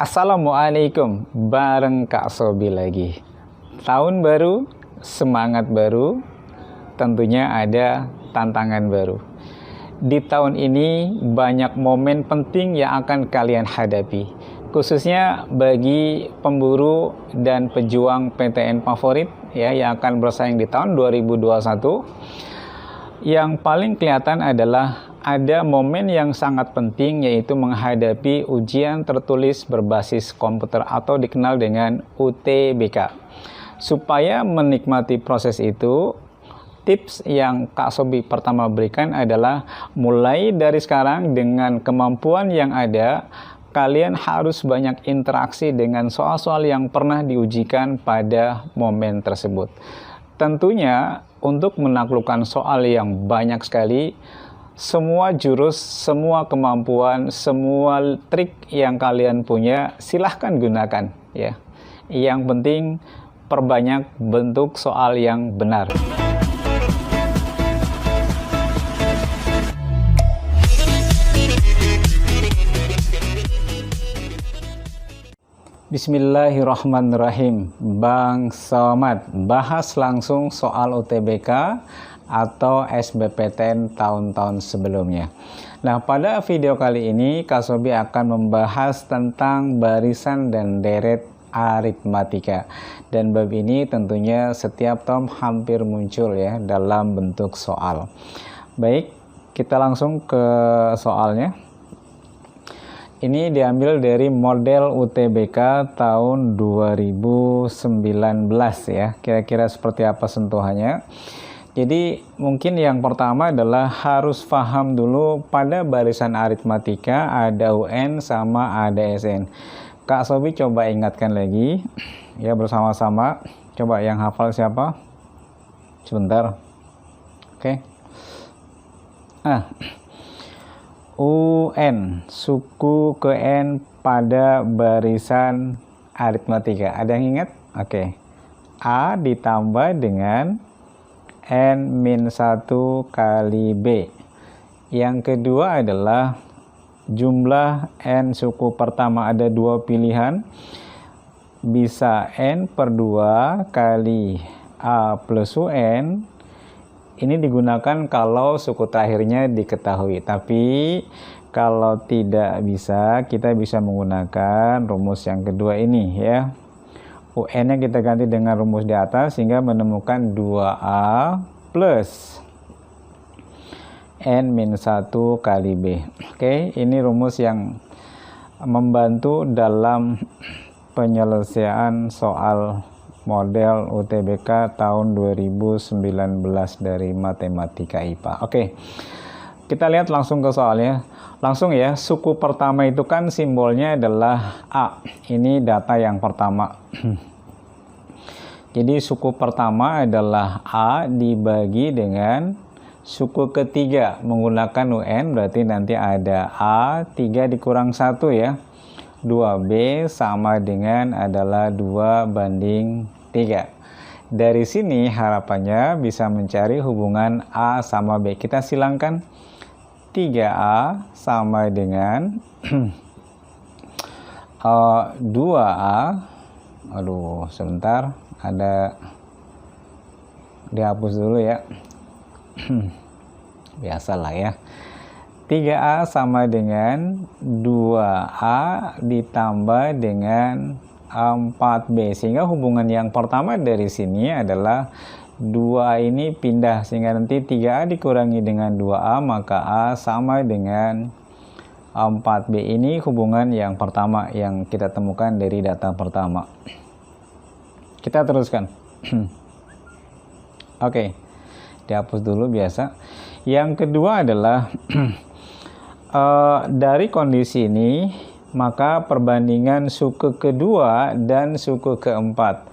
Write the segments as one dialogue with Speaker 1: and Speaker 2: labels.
Speaker 1: Assalamualaikum, bareng Kak Sobi lagi. Tahun baru, semangat baru, tentunya ada tantangan baru. Di tahun ini banyak momen penting yang akan kalian hadapi, khususnya bagi pemburu dan pejuang PTN favorit ya yang akan bersaing di tahun 2021. Yang paling kelihatan adalah ada momen yang sangat penting, yaitu menghadapi ujian tertulis berbasis komputer atau dikenal dengan UTBK. Supaya menikmati proses itu, tips yang Kak Sobi pertama berikan adalah mulai dari sekarang dengan kemampuan yang ada, kalian harus banyak interaksi dengan soal-soal yang pernah diujikan pada momen tersebut. Tentunya untuk menaklukkan soal yang banyak sekali, semua jurus, semua kemampuan, semua trik yang kalian punya silahkan gunakan ya. Yang penting perbanyak bentuk soal yang benar. Bismillahirrahmanirrahim. Bang Somad, bahas langsung soal UTBK atau SBPTN tahun-tahun sebelumnya. Nah, pada video kali ini Kak Sobi akan membahas tentang barisan dan deret aritmatika. Dan bab ini tentunya setiap tahun hampir muncul ya dalam bentuk soal. Baik, kita langsung ke soalnya. Ini diambil dari model UTBK tahun 2019 ya. Kira-kira seperti apa sentuhannya. Jadi mungkin yang pertama adalah harus paham dulu pada barisan aritmatika ada UN sama ada SN. Kak Sobi coba ingatkan lagi ya bersama-sama. Coba yang hafal siapa? Sebentar. Oke. UN, suku ke N pada barisan aritmatika. Ada yang ingat? Oke. A ditambah dengan N-1 kali B. Yang kedua adalah jumlah N suku pertama, ada dua pilihan. Bisa N per 2 kali A plus UN. Ini digunakan kalau suku terakhirnya diketahui. Tapi kalau tidak bisa, kita bisa menggunakan rumus yang kedua ini ya. UN-nya kita ganti dengan rumus di atas sehingga menemukan 2A plus N-1 kali B. Oke, ini rumus yang membantu dalam penyelesaian soal model UTBK tahun 2019 dari Matematika IPA. Oke, kita lihat langsung ke soalnya. Langsung ya, suku pertama itu kan simbolnya adalah A. Ini data yang pertama. Jadi suku pertama adalah A dibagi dengan suku ketiga menggunakan UN, berarti nanti ada A 3 dikurang 1 ya. 2B sama dengan adalah 2/3. Dari sini harapannya bisa mencari hubungan A sama B. Kita silangkan 3A sama dengan 2A. Aduh, sebentar. Ada dihapus dulu ya. Biasalah ya. 3A sama dengan 2A ditambah dengan 4B. Sehingga hubungan yang pertama dari sini adalah 2A ini pindah. Sehingga nanti 3A dikurangi dengan 2A, maka A sama dengan 4B. Ini hubungan yang pertama yang kita temukan dari data pertama. Kita teruskan. Oke, dihapus dulu biasa. Yang kedua adalah dari kondisi ini, maka perbandingan suku kedua dan suku keempat.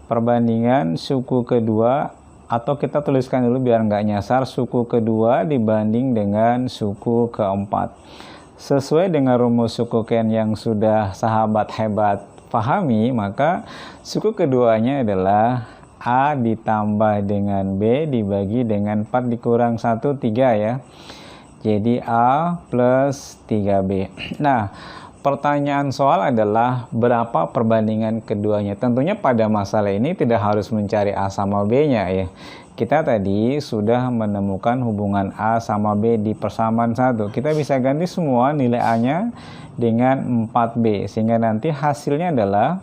Speaker 1: Perbandingan suku kedua, atau kita tuliskan dulu biar nggak nyasar, suku kedua dibanding dengan suku keempat. Sesuai dengan rumus suku ken yang sudah sahabat hebat pahami, maka suku keduanya adalah A ditambah dengan B dibagi dengan 4 dikurang 1, 3 ya. Jadi A plus 3B. Nah, pertanyaan soal adalah berapa perbandingan keduanya. Tentunya pada masalah ini tidak harus mencari A sama B-nya ya. Kita tadi sudah menemukan hubungan A sama B di persamaan 1. Kita bisa ganti semua nilai A-nya dengan 4B. Sehingga nanti hasilnya adalah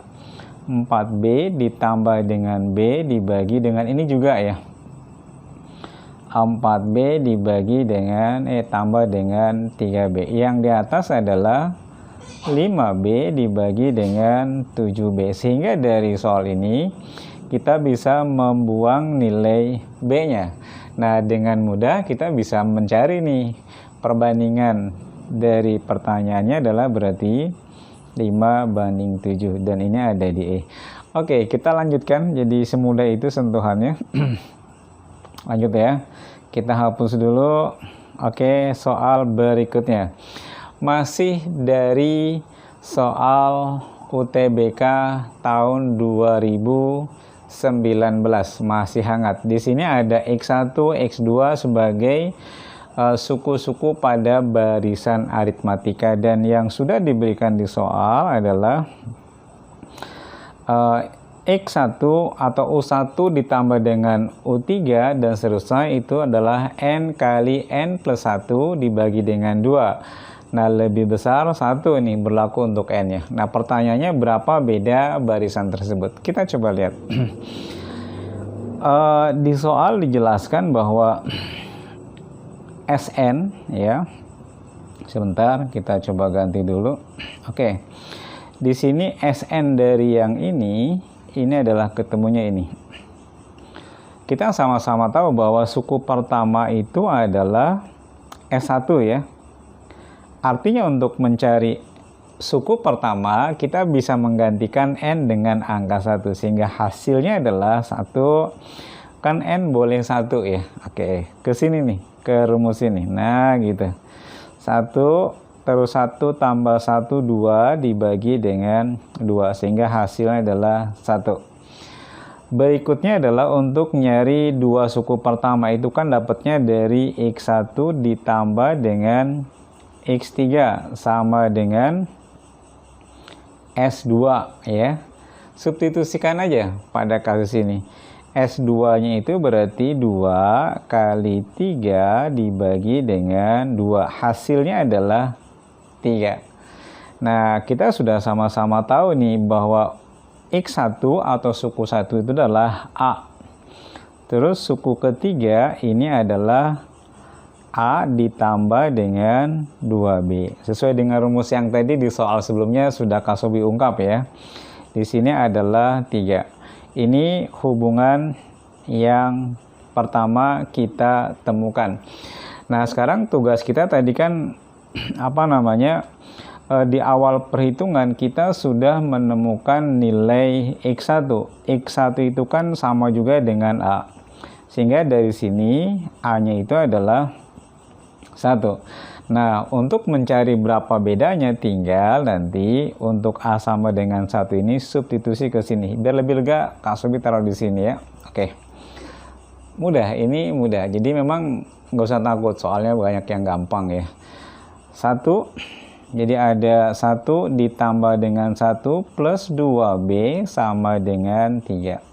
Speaker 1: 4B ditambah dengan B dibagi dengan ini juga ya. 4B dibagi dengan tambah dengan 3B. Yang di atas adalah 5B dibagi dengan 7B. Sehingga dari soal ini kita bisa membuang nilai B-nya. Nah, dengan mudah kita bisa mencari nih perbandingan dari pertanyaannya adalah berarti 5:7 dan ini ada di E. Oke, kita lanjutkan. Jadi semudah itu sentuhannya. Lanjut ya. Kita hapus dulu. Oke, soal berikutnya. Masih dari soal UTBK tahun 2019, masih hangat. Di sini ada X1, X2 sebagai suku-suku pada barisan aritmatika, dan yang sudah diberikan di soal adalah X1 atau U1 ditambah dengan U3 dan seterusnya, itu adalah N kali N plus 1 dibagi dengan 2. Nah, lebih besar 1 nih berlaku untuk N ya. Nah, pertanyaannya berapa beda barisan tersebut? Kita coba lihat. Di soal dijelaskan bahwa Sn ya. Sebentar, kita coba ganti dulu. Oke. Di sini Sn dari yang ini adalah ketemunya ini. Kita sama-sama tahu bahwa suku pertama itu adalah S1 ya. Artinya untuk mencari suku pertama kita bisa menggantikan N dengan angka 1 sehingga hasilnya adalah 1. Kan N boleh 1 ya. Oke, ke sini nih, ke rumus ini. Nah, gitu. 1 terus 1 tambah 1, 2 dibagi dengan 2 sehingga hasilnya adalah 1. Berikutnya adalah untuk nyari dua suku pertama, itu kan dapatnya dari X1 ditambah dengan X3 sama dengan S2 ya. Substitusikan aja pada kasus ini. S2 nya itu berarti 2 kali 3 dibagi dengan 2. Hasilnya adalah 3. Nah, kita sudah sama-sama tahu nih bahwa X1 atau suku 1 itu adalah A. Terus suku ketiga ini adalah A ditambah dengan 2B. Sesuai dengan rumus yang tadi di soal sebelumnya sudah Kak Sobi ungkap ya. Di sini adalah 3. Ini hubungan yang pertama kita temukan. Nah, sekarang tugas kita tadi kan di awal perhitungan kita sudah menemukan nilai X1. X1 itu kan sama juga dengan A. Sehingga dari sini A-nya itu adalah 1. Nah, untuk mencari berapa bedanya tinggal nanti untuk A sama dengan 1 ini substitusi ke sini. Biar lebih lega, Kak Sobi taruh di sini ya. Oke. Mudah, ini mudah. Jadi memang nggak usah takut soalnya banyak yang gampang ya. 1, jadi ada 1 ditambah dengan 1 plus 2B sama dengan 3.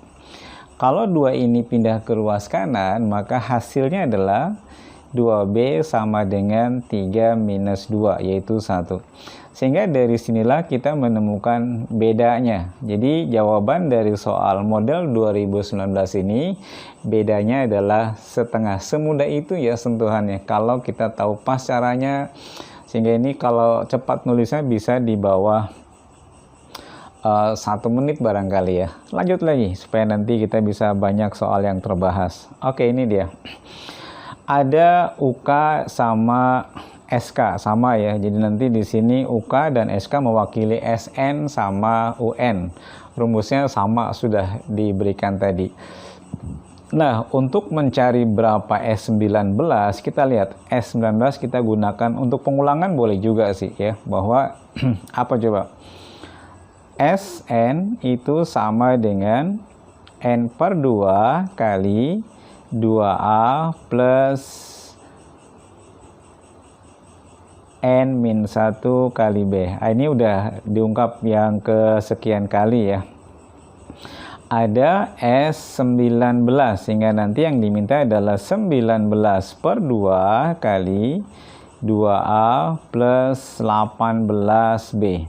Speaker 1: Kalau 2 ini pindah ke ruas kanan, maka hasilnya adalah 2B sama dengan 3 minus 2, yaitu 1. Sehingga dari sinilah kita menemukan bedanya. Jadi jawaban dari soal model 2019 ini, bedanya adalah setengah. Semudah itu ya sentuhannya. Kalau kita tahu pas caranya, sehingga ini kalau cepat nulisnya bisa di bawah 1 menit barangkali ya. Lanjut lagi supaya nanti kita bisa banyak soal yang terbahas. Oke, ini dia. Ada UK sama SK sama ya. Jadi nanti di sini UK dan SK mewakili SN sama UN. Rumusnya sama sudah diberikan tadi. Nah, untuk mencari berapa S19, kita lihat S19 kita gunakan untuk pengulangan boleh juga sih ya, bahwa apa coba? Sn itu sama dengan N per 2 kali 2A plus N min 1 kali B. Ini udah diungkap yang kesekian kali ya. Ada S19, sehingga nanti yang diminta adalah 19 per 2 kali 2A plus 18B.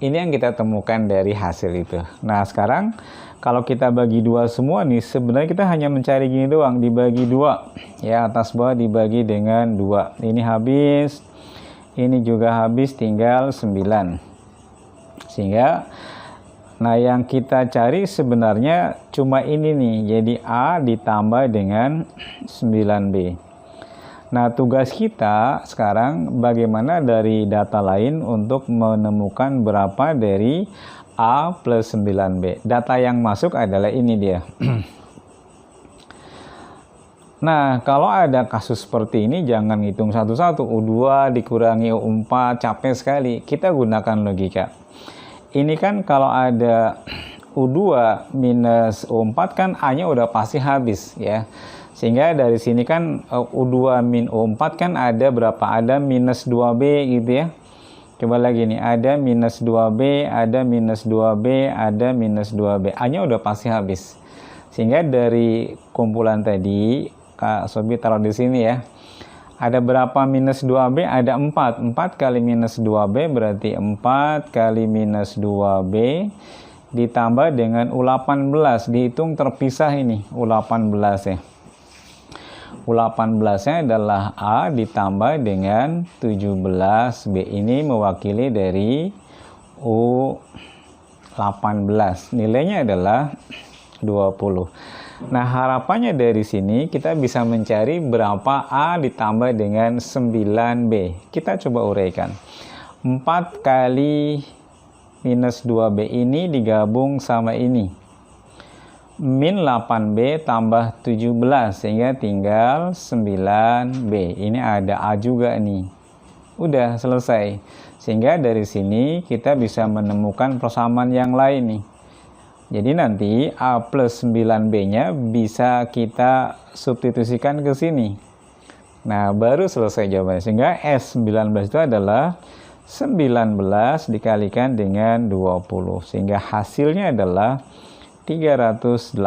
Speaker 1: Ini yang kita temukan dari hasil itu. Nah sekarang kalau kita bagi 2 semua nih, sebenarnya kita hanya mencari gini doang, dibagi 2 ya, atas bawah dibagi dengan 2. Ini habis, ini juga habis, tinggal 9. Sehingga nah yang kita cari sebenarnya cuma ini nih, jadi A ditambah dengan 9B. Nah tugas kita sekarang bagaimana dari data lain untuk menemukan berapa dari A plus 9B. Data yang masuk adalah ini dia. Nah, kalau ada kasus seperti ini, jangan hitung satu-satu. U2 dikurangi U4, capek sekali. Kita gunakan logika. Ini kan kalau ada U2 minus U4 kan A-nya udah pasti habis ya. Sehingga dari sini kan U2 min U4 kan ada berapa? Ada minus 2B gitu ya. Coba lagi nih, ada minus 2B, ada minus 2B, ada minus 2B. A-nya udah pasti habis. Sehingga dari kumpulan tadi, Kak Sobi taruh di sini ya. Ada berapa minus 2B? Ada 4. 4 kali minus 2B berarti 4 kali minus 2B ditambah dengan U18. Dihitung terpisah ini, U18 ya. U18-nya adalah A ditambah dengan 17B. Ini mewakili dari U18. Nilainya adalah 20. Nah, harapannya dari sini kita bisa mencari berapa A ditambah dengan 9B. Kita coba uraikan. 4 kali minus 2B ini digabung sama ini. Min 8B tambah 17, sehingga tinggal 9B. Ini ada A juga nih. Udah selesai. Sehingga dari sini kita bisa menemukan persamaan yang lain nih. Jadi nanti A plus 9B-nya bisa kita substitusikan ke sini. Nah, baru selesai jawabannya. Sehingga S19 itu adalah 19 dikalikan dengan 20. Sehingga hasilnya adalah 380.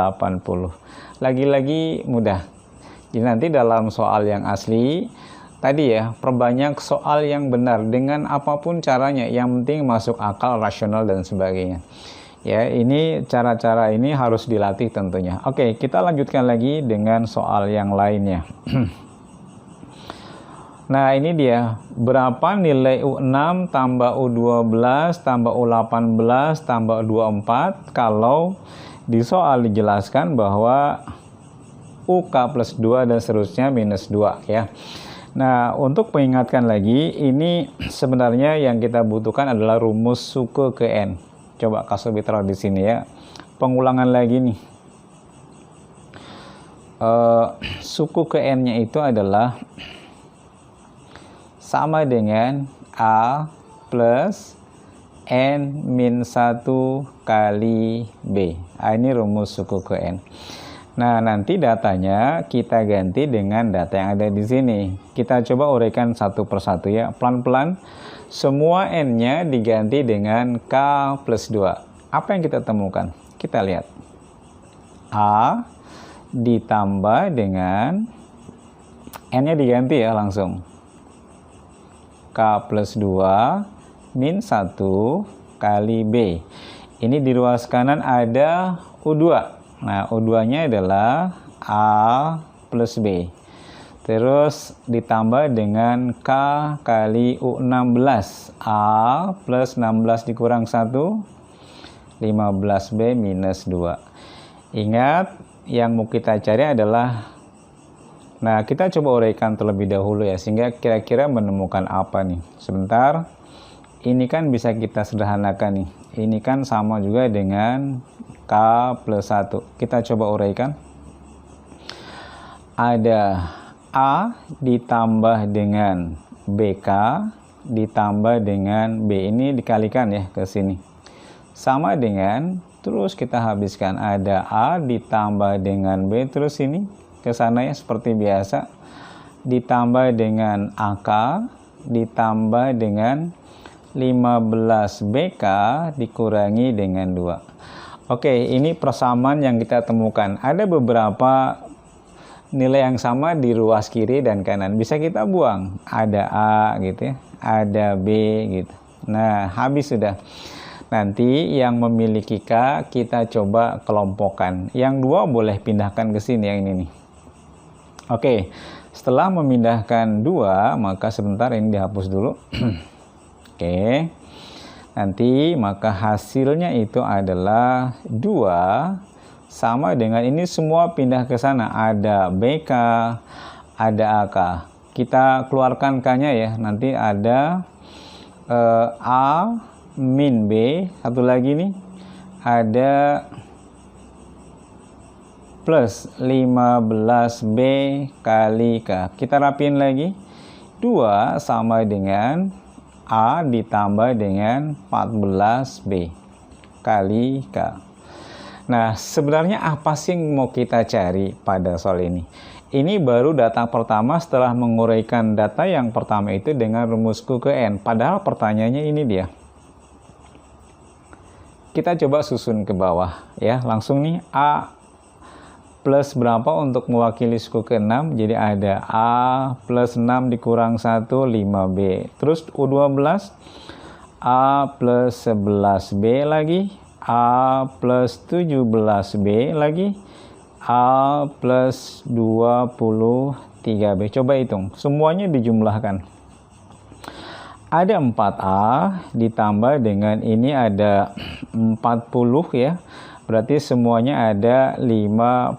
Speaker 1: Lagi-lagi mudah. Jadi nanti dalam soal yang asli tadi ya, perbanyak soal yang benar dengan apapun caranya, yang penting masuk akal, rasional dan sebagainya. Ya, ini cara-cara ini harus dilatih tentunya. Oke, kita lanjutkan lagi dengan soal yang lainnya. Nah, ini dia. Berapa nilai U6 tambah U12 tambah U18 tambah U24 kalau di soal dijelaskan bahwa UK plus 2 dan seterusnya minus 2 ya. Nah, untuk mengingatkan lagi, ini sebenarnya yang kita butuhkan adalah rumus suku ke N. Coba Kak Sobi taruh di sini ya. Pengulangan lagi nih. Suku ke N-nya itu adalah sama dengan A plus N min 1 kali B. Ini rumus suku ke N. Nah, nanti datanya kita ganti dengan data yang ada di sini. Kita coba uraikan satu persatu ya. Pelan-pelan, semua N-nya diganti dengan K plus 2. Apa yang kita temukan? Kita lihat. A ditambah dengan N-nya diganti ya langsung. K plus 2 min 1 kali B. Ini di ruas kanan ada U2. Nah, U2-nya adalah A plus B. Terus ditambah dengan K kali U16. A plus 16 dikurang 1, 15B minus 2. Ingat, yang mau kita cari adalah, nah kita coba uraikan terlebih dahulu ya, sehingga kira-kira menemukan apa nih. Sebentar. Ini kan bisa kita sederhanakan nih. Ini kan sama juga dengan K plus 1. Kita coba uraikan. Ada A ditambah dengan BK ditambah dengan B. Ini dikalikan ya ke sini. Sama dengan, terus kita habiskan. Ada A ditambah dengan B. Terus ini ke sana ya seperti biasa. Ditambah dengan AK ditambah dengan 15BK dikurangi dengan 2. Oke, ini persamaan yang kita temukan. Ada beberapa nilai yang sama di ruas kiri dan kanan. Bisa kita buang. Ada A gitu ya, ada B gitu. Nah, habis sudah. Nanti yang memiliki K kita coba kelompokkan. Yang 2 boleh pindahkan ke sini yang ini nih. Oke, setelah memindahkan 2, maka sebentar ini dihapus dulu. Oke. Nanti maka hasilnya itu adalah 2 sama dengan ini semua pindah ke sana. Ada BK, ada AK. Kita keluarkan K-nya ya. Nanti ada A min B. Satu lagi nih. Ada plus 15B kali K. Kita rapiin lagi. 2 sama dengan A ditambah dengan 14B kali K. Nah, sebenarnya apa sih yang mau kita cari pada soal ini? Ini baru data pertama setelah menguraikan data yang pertama itu dengan rumusku ke N. Padahal pertanyaannya ini dia. Kita coba susun ke bawah ya. Langsung nih A plus berapa untuk mewakili suku ke-6. Jadi ada A plus 6 dikurang 1, 5B. Terus U12 A plus 11B lagi. A plus 17B lagi. A plus 23B. Coba hitung. Semuanya dijumlahkan. Ada 4A ditambah dengan ini ada 40 ya. Berarti semuanya ada 56.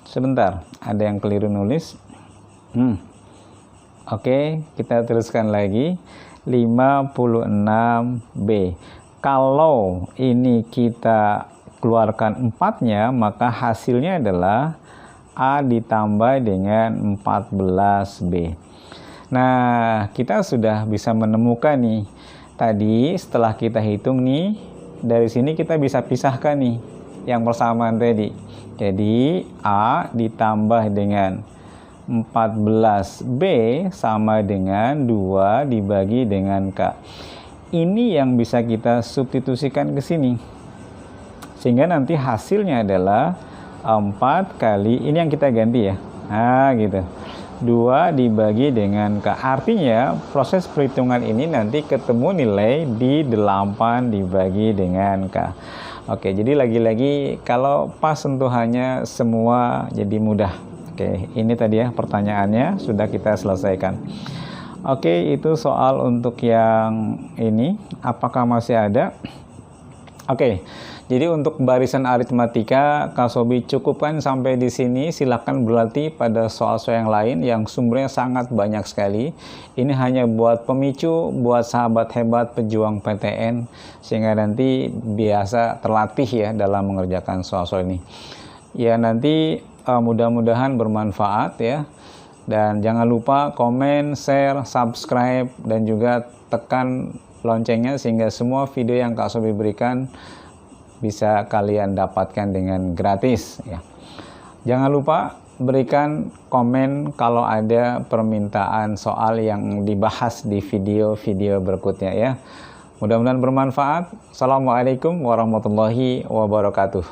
Speaker 1: Sebentar, ada yang keliru nulis. Oke, kita teruskan lagi. 56B. Kalau ini kita keluarkan 4-nya, maka hasilnya adalah A ditambah dengan 14B. Nah, kita sudah bisa menemukan nih. Tadi setelah kita hitung nih, dari sini kita bisa pisahkan nih yang persamaan tadi. Jadi A ditambah dengan 14B sama dengan 2 dibagi dengan K. Ini yang bisa kita substitusikan ke sini. Sehingga nanti hasilnya adalah 4 kali, ini yang kita ganti ya. Nah gitu. 2 dibagi dengan K. Artinya proses perhitungan ini nanti ketemu nilai di 8 dibagi dengan K. Oke, jadi lagi-lagi kalau pas sentuhannya semua jadi mudah. Oke, ini tadi ya pertanyaannya sudah kita selesaikan. Oke, itu soal untuk yang ini. Apakah masih ada? Oke, jadi untuk barisan aritmatika, Kak Sobi cukupkan sampai di sini. Silakan berlatih pada soal-soal yang lain yang sumbernya sangat banyak sekali. Ini hanya buat pemicu, buat sahabat hebat pejuang PTN, sehingga nanti biasa terlatih ya dalam mengerjakan soal-soal ini. Ya nanti mudah-mudahan bermanfaat ya. Dan jangan lupa komen, share, subscribe, dan juga tekan loncengnya sehingga semua video yang Kak Sobi berikan bisa kalian dapatkan dengan gratis ya. Jangan lupa berikan komen kalau ada permintaan soal yang dibahas di video-video berikutnya ya. Mudah-mudahan bermanfaat. Assalamualaikum warahmatullahi wabarakatuh.